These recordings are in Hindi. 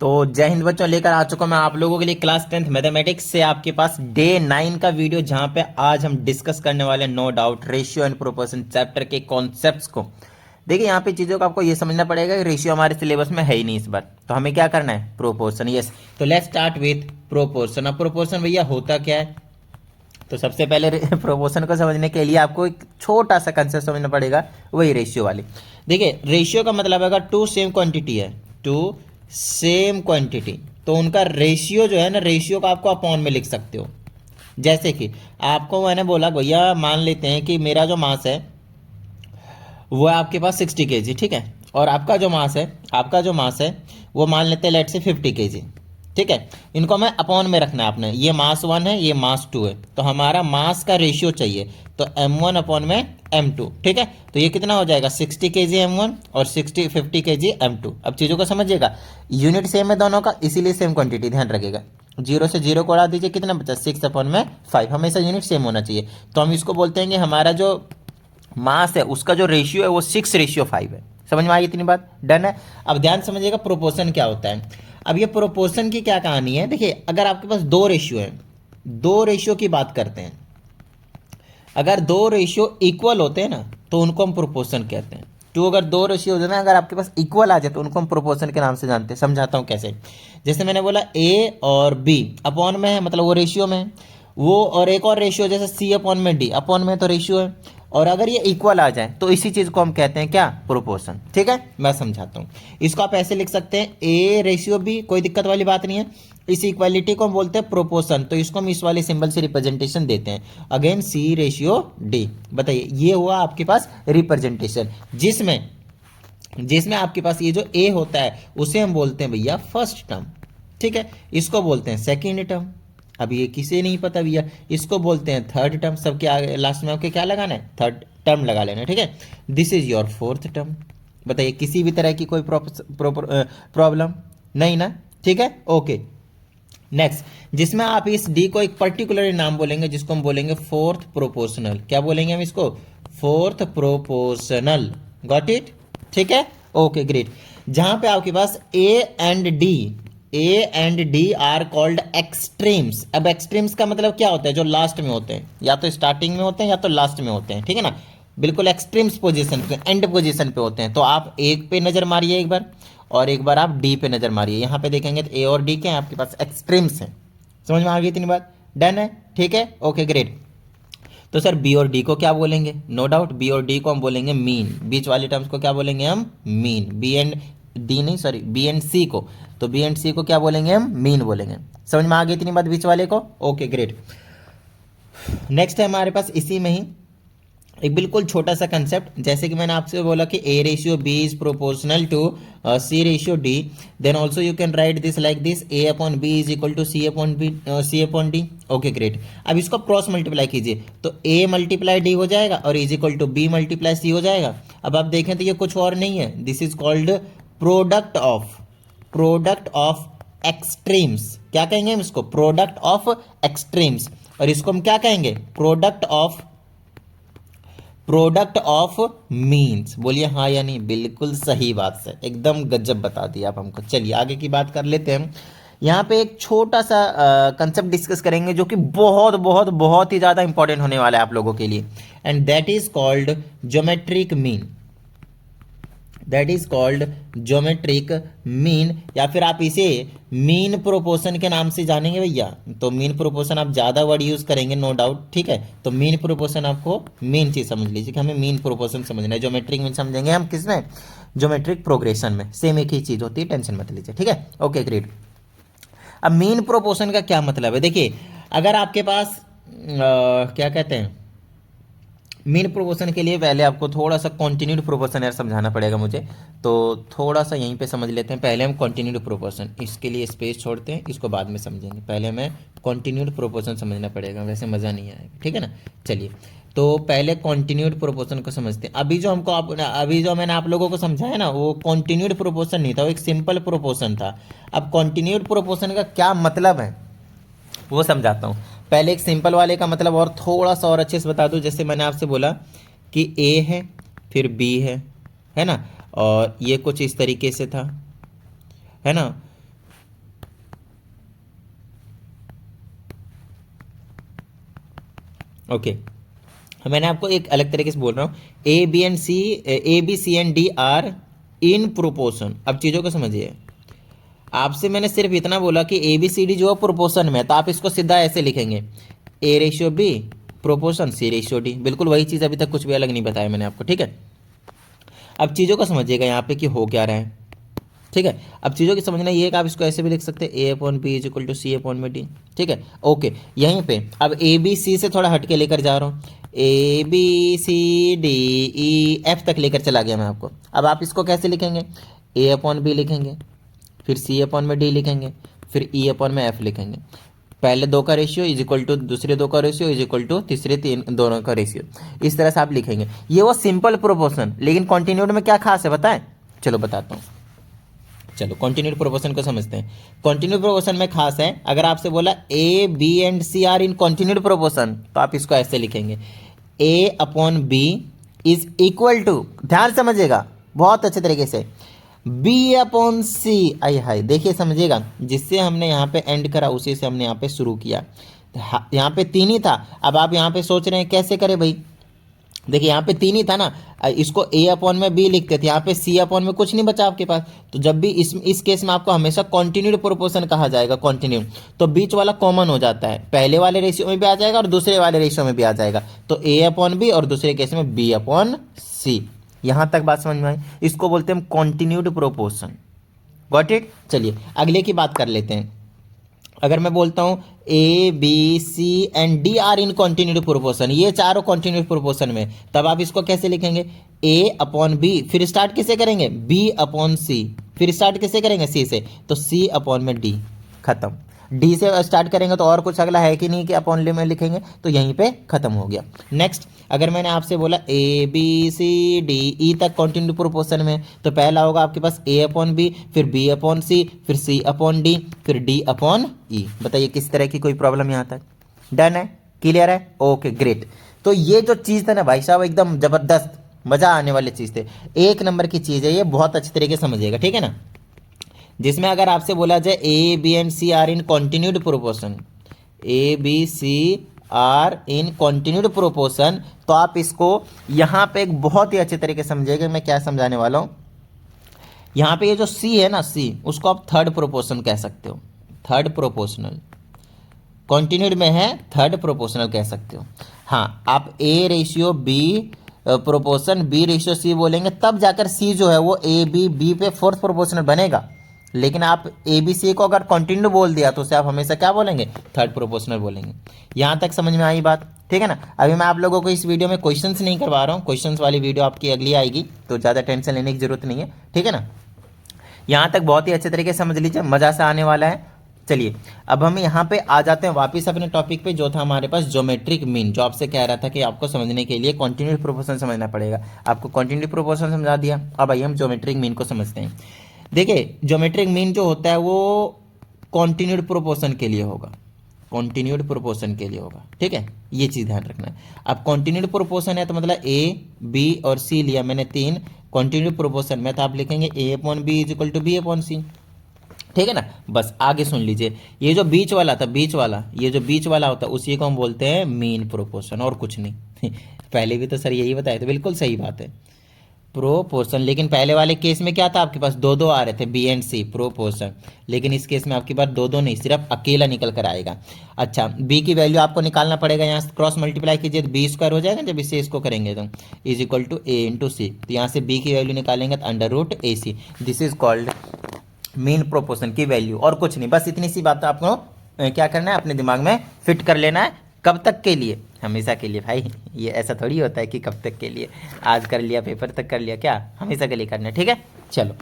तो जय हिंद बच्चों, लेकर आ चुका मैं आप लोगों के लिए क्लास 10th मैथमेटिक्स से आपके पास डे 9 का वीडियो, जहां पे आज हम डिस्कस करने वाले हैं no doubt ratio and proportion chapter के कॉन्सेप्ट्स को। देखिए यहाँ पे चीज़ों को आपको ये समझना पड़ेगा कि रेशियो हमारे सिलेबस में है ही नहीं इस बार, तो हमें क्या करना है, प्रोपोर्शन। यस, तो लेट्स स्टार्ट विथ प्रोपोर्शन। अब प्रोपोर्शन भैया होता क्या है, तो सबसे पहले प्रोपोर्शन को समझने के लिए आपको एक छोटा सा कंसेप्ट समझना पड़ेगा, वही रेशियो वाली। देखिए रेशियो का मतलब अगर टू सेम क्वांटिटी है, टू सेम क्वांटिटी, तो उनका रेशियो जो है ना, रेशियो का आपको अपॉन में लिख सकते हो। जैसे कि आपको मैंने बोला भैया, मान लेते हैं कि मेरा जो मास है वो है आपके पास 60 kg, ठीक है, और आपका जो मास है वो मान लेते हैं लेट से 50 kg, ठीक है। इनको हमें अपॉन में रखना है आपने, ये मास 1 है, ये मास 2 है, तो हमारा मास का रेशियो चाहिए, तो m1 अपॉन में m2, ठीक है। तो ये कितना हो जाएगा, 60 kg m1 और 50 kg m2। अब चीज़ों को समझिएगा, यूनिट सेम है दोनों का, इसीलिए सेम क्वांटिटी, ध्यान रखिएगा। 0 से 0 को उड़ा दीजिए, कितना बचा, 6 अपॉन में 5, हमेशा यूनिट सेम होना चाहिए। तो हम इसको बोलते हैं कि हमारा जो मास है उसका जो रेशियो है वो 6:5 है। समझ में आई इतनी बात, डन है। अब ध्यान समझिएगा प्रोपोर्शन क्या होता है। अब ये प्रोपोर्शन की क्या कहानी है, देखिए अगर आपके पास दो रेशियो है, दो रेशियो की बात करते हैं, अगर दो रेशियो इक्वल होते हैं ना तो उनको हम प्रोपोर्शन कहते हैं। टू अगर दो रेशियो होते हैं, अगर आपके पास इक्वल आ जाए तो उनको हम प्रोपोर्शन के नाम से जानते हैं। समझाता हूँ कैसे। जैसे मैंने बोला ए और बी अपॉन में है, मतलब वो रेशियो में है वो, और एक और रेशियो जैसे सी अपॉन में डी, अपॉन में तो रेशियो है, और अगर ये इक्वल आ जाए तो इसी चीज को हम कहते हैं क्या, प्रोपोर्शन। ठीक है, मैं समझाता हूँ। इसको आप ऐसे लिख सकते हैं, ए रेशियो बी, कोई दिक्कत वाली बात नहीं है। इस इक्वालिटी को हम बोलते हैं प्रोपोर्शन, तो इसको हम इस वाले सिंबल से रिप्रेजेंटेशन देते हैं। अगेन सी रेशियो डी, बताइए ये हुआ आपके पास रिप्रेजेंटेशन, जिसमें जिसमें आपके पास ये जो ए होता है उसे हम बोलते हैं भैया फर्स्ट टर्म, ठीक है। इसको बोलते हैं सेकेंड टर्म, अब ये किसे नहीं पता भैया, इसको बोलते हैं थर्ड टर्म। सबके आगे लास्ट में आपके क्या लगाना है, थर्ड टर्म लगा लेना है, ठीक है। This is your fourth term. बताइए किसी भी तरह की कोई प्रॉब्लम नहीं ना, ठीक है, ओके। नेक्स्ट, जिसमें आप इस डी को एक पर्टिकुलर नाम बोलेंगे, जिसको हम बोलेंगे फोर्थ प्रोपोर्शनल। क्या बोलेंगे हम इसको, फोर्थ प्रोपोर्शनल। गॉट इट, ठीक है, ओके ग्रेट। जहां पे आपके पास A and D are called extremes. अब एक्सट्रीम्स का मतलब क्या होता है, जो लास्ट में होते हैं, या तो स्टार्टिंग में होते हैं या तो लास्ट में होते हैं, ठीक है ना, बिल्कुल एक्सट्रीम्स पोजीशन पे, एंड पोजीशन पे होते हैं। तो आप एक पे नजर मारिए एक बार, और एक बार आप डी पे नजर मारिए। यहाँ पे देखेंगे तो ए और डी के हैं आपके पास, एक्सट्रीम्स हैं। समझ में आ गई इतनी बात, डन है, ठीक है, ओके ग्रेट। तो सर बी और डी को क्या बोलेंगे, नो डाउट बी और डी को हम बोलेंगे मीन। बीच वाले टर्म्स को क्या बोलेंगे हम, मीन। बी एंड डी नहीं, सॉरी बी एंड सी को, तो बी एंड सी को क्या बोलेंगे हम, मीन बोलेंगे। समझ में आ गई इतनी बात बीच वाले को, ओके ग्रेट। नेक्स्ट है हमारे पास इसी में ही एक बिल्कुल छोटा सा कंसेप्ट, जैसे कि मैंने आपसे बोला कि A ratio B is proportional to C ratio D, then also you can write this like this, A upon B is equal to C upon B, C upon D, okay great. अब इसको क्रॉस मल्टीप्लाई कीजिए, तो ए मल्टीप्लाई डी हो जाएगा और is equal to B multiply C हो जाएगा। अब आप देखें तो ये कुछ और नहीं है, this is called product of extremes. क्या कहेंगे हम इसको, प्रोडक्ट ऑफ एक्सट्रीम्स, और इसको हम क्या कहेंगे, प्रोडक्ट ऑफ मीन्स। बोलिए हाँ या नहीं, बिल्कुल सही बात से, एकदम गजब बता दिया आप हमको। चलिए आगे की बात कर लेते हैं हम। यहाँ पे एक छोटा सा कंसेप्ट डिस्कस करेंगे जो कि बहुत बहुत बहुत ही ज़्यादा इंपॉर्टेंट होने वाला है आप लोगों के लिए, and that is called geometric mean. That is called geometric mean, या फिर आप इसे मीन प्रोपोर्शन के नाम से जानेंगे भैया। तो मीन प्रोपोर्शन आप ज़्यादा वर्ड यूज करेंगे नो डाउट, ठीक है। तो मीन प्रोपोर्शन आपको मेन चीज़ समझ लीजिए कि हमें मीन प्रोपोर्शन समझना है। ज्योमेट्रिक मीन समझेंगे हम किस में, ज्योमेट्रिक प्रोग्रेशन में, सेम एक ही चीज़ होती है, टेंशन मत लीजिए, ठीक है, ओके ग्रेट। अब मीन प्रोपोर्शन का क्या मतलब है, देखिए अगर आपके पास क्या कहते हैं, मीन प्रोपोर्शन के लिए पहले आपको थोड़ा सा कॉन्टिन्यूड प्रोपोर्शन यार समझाना पड़ेगा मुझे, तो थोड़ा सा यहीं पे समझ लेते हैं। पहले हम कॉन्टिन्यूड प्रोपोर्शन, इसके लिए स्पेस छोड़ते हैं, इसको बाद में समझेंगे। पहले हमें कॉन्टिन्यूड प्रोपोर्शन समझना पड़ेगा, वैसे मज़ा नहीं आएगा, ठीक है ना। चलिए तो पहले कॉन्टिन्यूड प्रोपोर्शन को समझते हैं। अभी जो मैंने आप लोगों को समझाया ना, वो कॉन्टिन्यूड प्रोपोर्शन नहीं था, वो एक सिंपल प्रोपोर्शन था। अब कॉन्टिन्यूड प्रोपोर्शन का क्या मतलब है वो समझाता हूँ। पहले एक सिंपल वाले का मतलब और थोड़ा सा और अच्छे से बता दूँ। जैसे मैंने आपसे बोला कि ए है, फिर बी है ना, और ये कुछ इस तरीके से था, है ना, ओके, मैंने आपको एक अलग तरीके से बोल रहा हूँ, A B C and D are in proportion. अब चीज़ों को समझिए, आपसे मैंने सिर्फ इतना बोला कि ए बी सी डी जो है प्रोपोर्शन में है, तो आप इसको सीधा ऐसे लिखेंगे, A ratio B proportion C ratio D. बिल्कुल वही चीज़, अभी तक कुछ भी अलग नहीं बताया मैंने आपको, ठीक है। अब चीज़ों को समझिएगा यहाँ पे कि हो क्या रहा है, ठीक है। अब चीज़ों की समझना ये है कि आप इसको ऐसे भी लिख सकते हैं, A upon B is equal to C upon में डी, ठीक है। ओके, यहीं पे अब ए बी सी से थोड़ा हट के लेकर जा रहा हूँ, A B C D E F तक लेकर चला गया मैं आपको। अब आप इसको कैसे लिखेंगे, ए अपॉन बी लिखेंगे, फिर सी अपॉन में डी लिखेंगे, फिर ई अपॉन में एफ लिखेंगे। पहले दो का रेशियो इज इक्वल टू दूसरे दो का रेशियो इज इक्वल टू तीसरे तीन दोनों का रेशियो, इस तरह से आप लिखेंगे। ये वो सिंपल प्रोपोर्शन, लेकिन कॉन्टिन्यूड में क्या खास है बताएं, चलो बताता हूँ। चलो कॉन्टिन्यूड प्रोपोर्शन को समझते हैं। कॉन्टिन्यूड प्रोपोर्शन में खास है, अगर आपसे बोला A B and C are in continued proportion, तो आप इसको ऐसे लिखेंगे, A upon B is equal to, ध्यान समझिएगा बहुत अच्छे तरीके से, बी अपॉन सी। आई हाय, देखिए समझिएगा, जिससे हमने यहाँ पे एंड करा उसी से हमने यहाँ पे शुरू किया। यहाँ पे तीन ही था, अब आप यहाँ पे सोच रहे हैं कैसे करें भाई, देखिए यहाँ पे तीन ही था ना, इसको ए अपॉन में बी लिखते थे, यहाँ पे सी अपॉन में कुछ नहीं बचा आपके पास। तो जब भी इस केस में आपको हमेशा कॉन्टिन्यूड प्रोपोर्शन कहा जाएगा, कॉन्टिन्यूड, तो बीच वाला कॉमन हो जाता है, पहले वाले रेशियो में भी आ जाएगा और दूसरे वाले रेशियो में भी आ जाएगा। तो ए अपॉन बी और दूसरे केस में बी अपॉन सी। यहाँ तक बात समझ में आई, इसको बोलते हैं कॉन्टिन्यूड प्रोपोर्शन। Got it. चलिए अगले की बात कर लेते हैं। अगर मैं बोलता हूं A B C and D are in continued proportion, ये चारों कॉन्टिन्यूड प्रोपोर्शन में, तब आप इसको कैसे लिखेंगे, ए अपॉन बी, फिर स्टार्ट किसे करेंगे, बी अपॉन सी, फिर स्टार्ट किसे करेंगे, सी से, तो सी अपॉन में डी, खत्म। डी से स्टार्ट करेंगे तो और कुछ अगला है कि नहीं कि अपॉन में लिखेंगे, तो यहीं पे खत्म हो गया। नेक्स्ट, अगर मैंने आपसे बोला ए बी सी डी ई तक कॉन्टिन्यूड प्रोपोर्शन में, तो पहला होगा आपके पास ए अपॉन बी, फिर बी अपॉन सी, फिर सी अपॉन डी, फिर डी अपॉन ई। बताइए किस तरह की कोई प्रॉब्लम यहाँ तक, डन है, क्लियर है, ओके ग्रेट। तो ये जो चीज़ था ना भाई साहब, एकदम जबरदस्त मजा आने वाली चीज़ थे, एक नंबर की चीज़ है ये, बहुत अच्छे तरीके से समझिएगा, ठीक है ना। जिसमें अगर आपसे बोला जाए A B and C are in continued proportion, A B C are in continued proportion, तो आप इसको यहाँ पे एक बहुत ही अच्छे तरीके से समझिएगा, मैं क्या समझाने वाला हूँ। यहाँ पे ये जो सी है ना, सी, उसको आप थर्ड प्रोपोर्शन कह सकते हो, थर्ड प्रोपोर्शनल, कॉन्टिन्यूड में है, थर्ड प्रोपोर्शनल कह सकते हो। हाँ, आप A ratio B proportion B ratio C बोलेंगे, तब जाकर सी जो है वो ए बी पे फोर्थ प्रोपोर्शनल बनेगा। लेकिन आप ए बी सी को अगर कंटिन्यू बोल दिया तो उसे आप हमेशा क्या बोलेंगे, थर्ड प्रोपोर्शनल बोलेंगे। यहाँ तक समझ में आई बात, ठीक है ना। अभी मैं आप लोगों को इस वीडियो में क्वेश्चंस नहीं करवा रहा हूँ, क्वेश्चंस वाली वीडियो आपकी अगली आएगी, तो ज़्यादा टेंशन लेने की जरूरत नहीं है, ठीक है ना। यहाँ तक बहुत ही अच्छे तरीके से समझ लीजिए, मज़ा सा आने वाला है। चलिए अब हम यहाँ पे आ जाते हैं वापस अपने टॉपिक पे, जो था हमारे पास ज्योमेट्रिक मीन, जो आपसे कह रहा था कि आपको समझने के लिए कॉन्टिन्यूड प्रोपोर्शन समझना पड़ेगा। आपको कॉन्टिन्यूड प्रोपोर्शन समझा दिया, अब आइए हम ज्योमेट्रिक मीन को समझते हैं। देखिए ज्योमेट्रिक मीन जो होता है वो कॉन्टिन्यूड प्रोपोर्शन के लिए होगा, कॉन्टिन्यूड प्रोपोर्शन के लिए होगा, ठीक है, ये चीज़ ध्यान रखना है। अब कॉन्टिन्यूड प्रोपोर्शन है तो मतलब ए बी और सी लिया मैंने तीन, कॉन्टिन्यूड प्रोपोर्शन में तो आप लिखेंगे A upon B is equal to B upon C, ठीक है ना। बस आगे सुन लीजिए, ये जो बीच वाला था, बीच वाला, ये जो बीच वाला होता है उसी को हम बोलते हैं मीन प्रोपोर्शन, और कुछ नहीं। पहले भी तो सर यही बताए थे, बिल्कुल सही बात है, प्रोपोर्शन। लेकिन पहले वाले केस में क्या था, आपके पास दो दो आ रहे थे, बी एंड सी प्रोपोर्शन, लेकिन इस केस में आपके पास दो दो नहीं, सिर्फ अकेला निकल कर आएगा। अच्छा, बी की वैल्यू आपको निकालना पड़ेगा, यहाँ से क्रॉस मल्टीप्लाई कीजिए तो बी स्क्वायर हो जाएगा, जब इससे इसको करेंगे तो is equal to A into C, तो यहाँ से बी की वैल्यू निकालेंगे तो under root A C, this is called mean proportion की वैल्यू, और कुछ नहीं। बस इतनी सी बात आपको क्या करना है, अपने दिमाग में फिट कर लेना है। कब तक के लिए, हमेशा के लिए भाई, ये ऐसा थोड़ी होता है कि कब तक के लिए, आज कर लिया पेपर तक कर लिया, क्या हमेशा के लिए करना है, ठीक है। चलो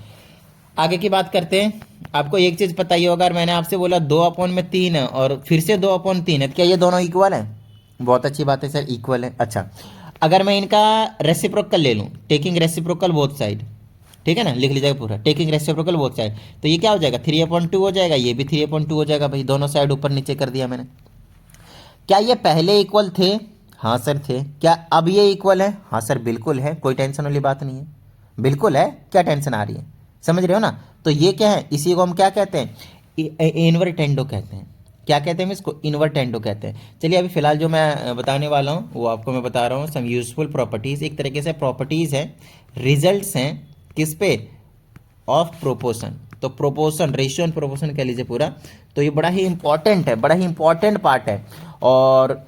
आगे की बात करते हैं। आपको एक चीज़ पता ही होगा, मैंने आपसे बोला 2/3 है और फिर से 2/3 है, तो क्या ये दोनों इक्वल हैं? बहुत अच्छी बात है सर, इक्वल है। अच्छा, अगर मैं इनका रेसिप्रोकल ले लूँ, टेकिंग रेसिप्रोकल बोथ साइड, ठीक है ना, लिख लीजिएगा पूरा, टेकिंग रेसिप्रोकल बोथ साइड, तो ये क्या हो जाएगा 3/2 हो जाएगा, ये भी 3/2 हो जाएगा भाई, दोनों साइड ऊपर नीचे कर दिया मैंने। क्या ये पहले इक्वल थे? हाँ सर थे। क्या अब ये इक्वल है? हाँ सर बिल्कुल है, कोई टेंशन वाली बात नहीं है, बिल्कुल है, क्या टेंशन आ रही है, समझ रहे हो ना। तो ये क्या है, इसी को हम क्या कहते हैं, इनवर्टेंडो कहते हैं, क्या कहते हैं हम इसको, इन्वर्टेंडो कहते हैं। चलिए अभी फिलहाल जो मैं बताने वाला हूँ वो आपको मैं बता रहा हूँ सम यूजफुल प्रॉपर्टीज़, एक तरीके से प्रॉपर्टीज़ हैं, रिजल्ट्स हैं किस पे, ऑफ प्रोपोर्शन। तो प्रोपोर्शन, रेशियो एंड प्रोपोर्शन कह लीजिए पूरा। तो ये बड़ा ही इंपॉर्टेंट है, बड़ा ही इंपॉर्टेंट पार्ट है। और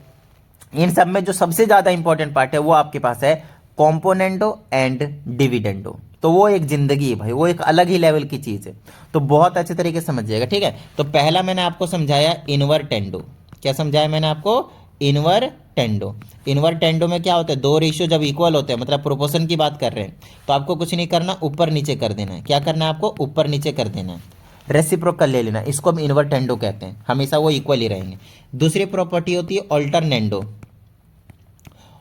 इन सब में जो सबसे ज़्यादा इंपॉर्टेंट पार्ट है वो आपके पास है कॉम्पोनेंडो एंड डिविडेंडो। तो वो एक जिंदगी है भाई, वो एक अलग ही लेवल की चीज़ है। तो बहुत अच्छे तरीके से समझिएगा, ठीक है। तो पहला मैंने आपको समझाया इन्वर्टेंडो। क्या समझाया मैंने आपको, इन्वर्टेंडो। इन्वर्टेंडो में क्या होता है, दो रेशियो जब इक्वल होते हैं, मतलब प्रोपोर्शन की बात कर रहे हैं, तो आपको कुछ नहीं करना, ऊपर नीचे कर देना है। क्या करना है आपको, ऊपर नीचे कर देना है, रेसिप्रोकल ले लेना। इसको हम इन्वर्टेंडो कहते हैं, हमेशा वो इक्वल ही रहेंगे। दूसरी प्रॉपर्टी होती है ऑल्टरनेंडो।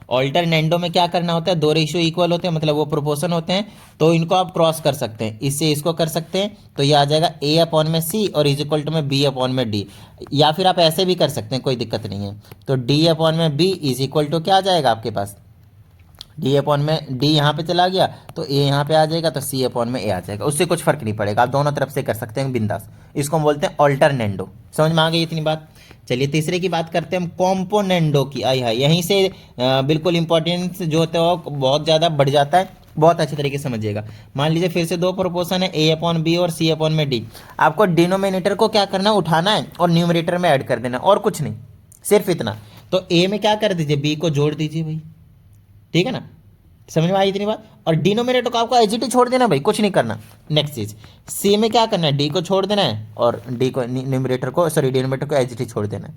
ऑल्टरनेंडो में क्या करना होता है, दो रेशियो इक्वल होते हैं, मतलब वो प्रोपोर्शन होते हैं, तो इनको आप क्रॉस कर सकते हैं, इससे इसको कर सकते हैं, तो ये आ जाएगा ए अपॉन में सी और इज इक्वल टू में बी अपॉन में डी। या फिर आप ऐसे भी कर सकते हैं, कोई दिक्कत नहीं है। तो डी अपॉन में बी इज इक्वल टू क्या आ जाएगा आपके पास, डी अपॉन में डी यहाँ पे चला गया तो ए यहाँ पे आ जाएगा, तो सी अपॉन में ए आ जाएगा, उससे कुछ फर्क नहीं पड़ेगा, आप दोनों तरफ से कर सकते हैं बिंदास। इसको हम बोलते हैं ऑल्टरनेंडो। समझ में आ गई इतनी बात। चलिए तीसरे की बात करते हैं हम, कॉम्पोनेंडो की। आई हाय, यहीं से बिल्कुल इंपॉर्टेंस जो होता है वो बहुत ज़्यादा बढ़ जाता है। बहुत अच्छे तरीके से समझिएगा। मान लीजिए फिर से दो प्रोपोर्शन है, ए अपॉन बी और सी अपॉन में डी। आपको डिनोमिनेटर को क्या करना है, उठाना है और न्यूमरेटर में ऐड कर देना है, और कुछ नहीं, सिर्फ इतना। तो ए में क्या कर दीजिए, बी को जोड़ दीजिए भाई, ठीक है ना। समझ में आई इतनी बात। और डिनोमिनेटर को आपको एजिटी छोड़ देना भाई, कुछ नहीं करना। नेक्स्ट चीज, सी में क्या करना है, डी को छोड़ देना है और डी को न्यूमरेटर को, सॉरी डिनोमिनेटर को एजिटी छोड़ देना है।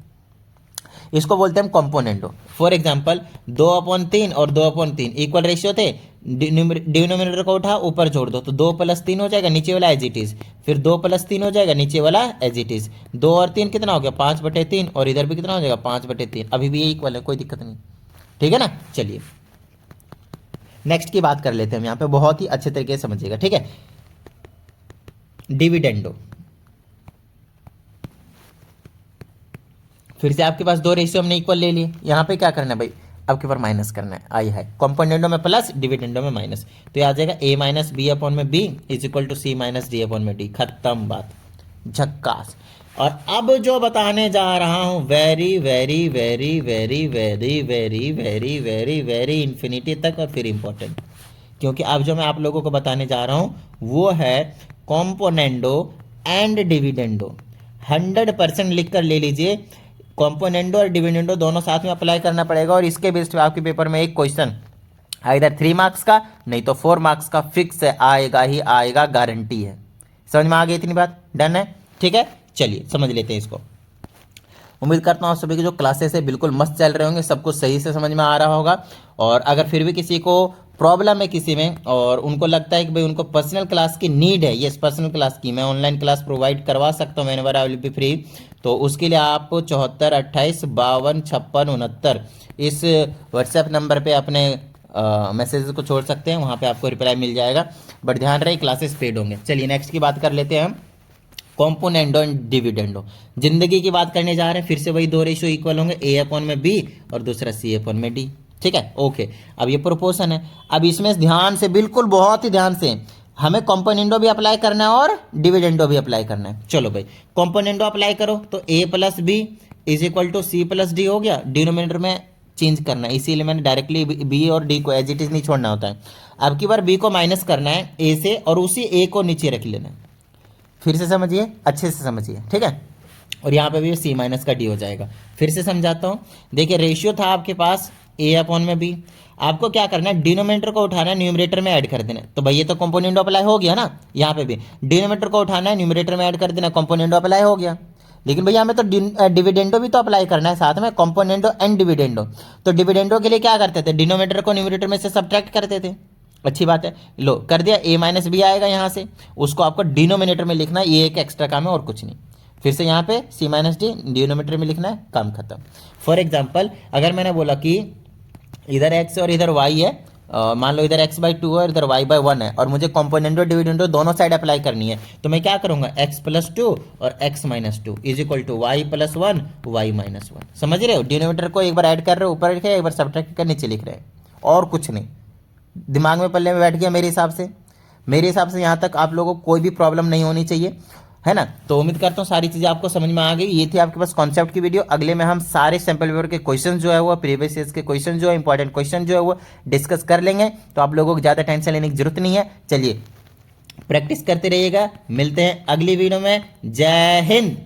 इसको बोलते हैं हम कॉम्पोनेंटो। फॉर एग्जांपल 2/3 और 2/3 इक्वल रेशियो थे, डिनोमिनेटर को उठा ऊपर जोड़ दो, तो 2 + 3 हो जाएगा, नीचे वाला एज इट इज, फिर 2 + 3 हो जाएगा, नीचे वाला एज इट इज। 2 और 3 कितना हो गया, 5/3, और इधर भी कितना हो जाएगा, 5/3। अभी भी ये इक्वल है, कोई दिक्कत नहीं, ठीक है ना। चलिए नेक्स्ट की बात कर लेते हैं हम, यहाँ पे बहुत ही अच्छे तरीके से समझिएगा, ठीक है। डिविडेंडो, फिर से आपके पास दो रेशियो हमने इक्वल ले लिए, यहाँ पे क्या करना है भाई, आपके ऊपर माइनस करना है। आई है कॉम्पोनेंडो में प्लस, डिविडेंडो में माइनस, तो ये आ जाएगा a माइनस बी अपॉन में B is equal to C minus D upon में डी। खत्म बात, झक्कास। और अब जो बताने जा रहा हूं, very very very very very very very very very infinity तक, और फिर इंपॉर्टेंट, क्योंकि अब जो मैं आप लोगों को बताने जा रहा हूं वो है कॉम्पोनेंडो एंड डिविडेंडो। 100% लिख कर ले लीजिए, कॉम्पोनेंडो और डिविडेंडो दोनों साथ में अप्लाई करना पड़ेगा, और इसके बेस पे आपके पेपर में एक क्वेश्चन इधर 3 मार्क्स का नहीं तो 4 मार्क्स का फिक्स है, आएगा ही आएगा, गारंटी है। समझ में आ गई इतनी बात, डन है, ठीक है। चलिए समझ लेते हैं इसको। उम्मीद करता हूँ आप सभी के जो क्लासेस है बिल्कुल मस्त चल रहे होंगे, सब कुछ सही से समझ में आ रहा होगा। और अगर फिर भी किसी को प्रॉब्लम है किसी में, और उनको लगता है कि भाई उनको पर्सनल क्लास की नीड है, ये पर्सनल क्लास की मैं ऑनलाइन क्लास प्रोवाइड करवा सकता हूँ, whenever I will be free, तो उसके लिए आप 74 28 52 56 69 इस व्हाट्सएप नंबर पे अपने मैसेज को छोड़ सकते हैं, वहाँ पे आपको रिप्लाई मिल जाएगा। बट ध्यान रहे क्लासेस पेड होंगे। चलिए नेक्स्ट की बात कर लेते हैं हम, कॉम्पोनेंडो एंड डिविडेंडो। जिंदगी की बात करने जा रहे हैं, फिर से वही दो रेशियो इक्वल होंगे, ए अपॉन में बी और दूसरा सी अपॉन में डी, ठीक है। ओके, अब ये प्रोपोर्शन है। अब इसमें ध्यान से, बिल्कुल बहुत ही ध्यान से, हमें कॉम्पोनेंडो भी अप्लाई करना है और डिविडेंडो भी अप्लाई करना है। चलो भाई कॉम्पोनेंडो अप्लाई करो, तो A plus B is equal to C plus D हो गया, डिनोमिनेटर में चेंज करना है, इसीलिए मैंने डायरेक्टली बी और डी को एज इट इज नहीं छोड़ना होता है। अब की बार बी को माइनस करना है ए से, और उसी ए को नीचे रख लेना है। फिर से समझिए, अच्छे से समझिए, ठीक है। और यहाँ पे भी सी माइनस का डी हो जाएगा। फिर से समझाता हूँ, देखिए रेशियो था आपके पास ए अपॉन में बी, आपको क्या करना है, डिनोमिनेटर को उठाना है, न्यूमरेटर में ऐड कर देना है। तो भाई ये तो कंपोनेंट अप्लाई हो गया ना, यहाँ पे भी डिनोमिनेटर को उठाना है, न्यूमरेटर में ऐड कर देना, कंपोनेंट अप्लाई हो गया। लेकिन भैया हमें तो डिविडेंडो भी तो अप्लाई करना है साथ में, कंपोनेंडो एंड डिविडेंडो। तो डिविडेंडो के लिए क्या करते थे, डिनोमिनेटर को न्यूमरेटर में से सब्ट्रैक्ट करते थे। अच्छी बात है, लो कर दिया, ए माइनस बी आएगा यहाँ से, उसको आपको डिनोमिनेटर में लिखना है, ये एक एक्स्ट्रा काम है और कुछ नहीं। फिर से यहाँ पे सी माइनस डी डिनोमिनेटर में लिखना है, काम खत्म। फॉर एग्जाम्पल अगर मैंने बोला कि इधर एक्स और इधर वाई है, मान लो इधर x/2 है और इधर y/1 है, और मुझे कॉम्पोनेंटो डिविडेंडो दोनों साइड अप्लाई करनी है, तो मैं क्या करूंगा, x+2 और x-2 is equal to y+1 y-1। समझ रहे हो, डिनोमिनेटर को एक बार ऐड कर रहे हो ऊपर लिखे, एक बार सब्ट्रैक्ट कर नीचे लिख रहे हैं, और कुछ नहीं। दिमाग में पल्ले में बैठ गया मेरे हिसाब से। मेरे हिसाब से यहाँ तक आप लोगों को कोई भी प्रॉब्लम नहीं होनी चाहिए, है ना। तो उम्मीद करता हूँ सारी चीज़ें आपको समझ में आ गई। ये थी आपके पास कॉन्सेप्ट की वीडियो। अगले में हम सारे सैंपल पेपर के क्वेश्चन जो है वो प्रीवियस ईयर्स के क्वेश्चन जो है इंपॉर्टेंट क्वेश्चन जो है वो डिस्कस कर लेंगे। तो आप लोगों को ज़्यादा टेंशन लेने की जरूरत नहीं है। चलिए प्रैक्टिस करते रहिएगा, मिलते हैं अगली वीडियो में। जय हिंद।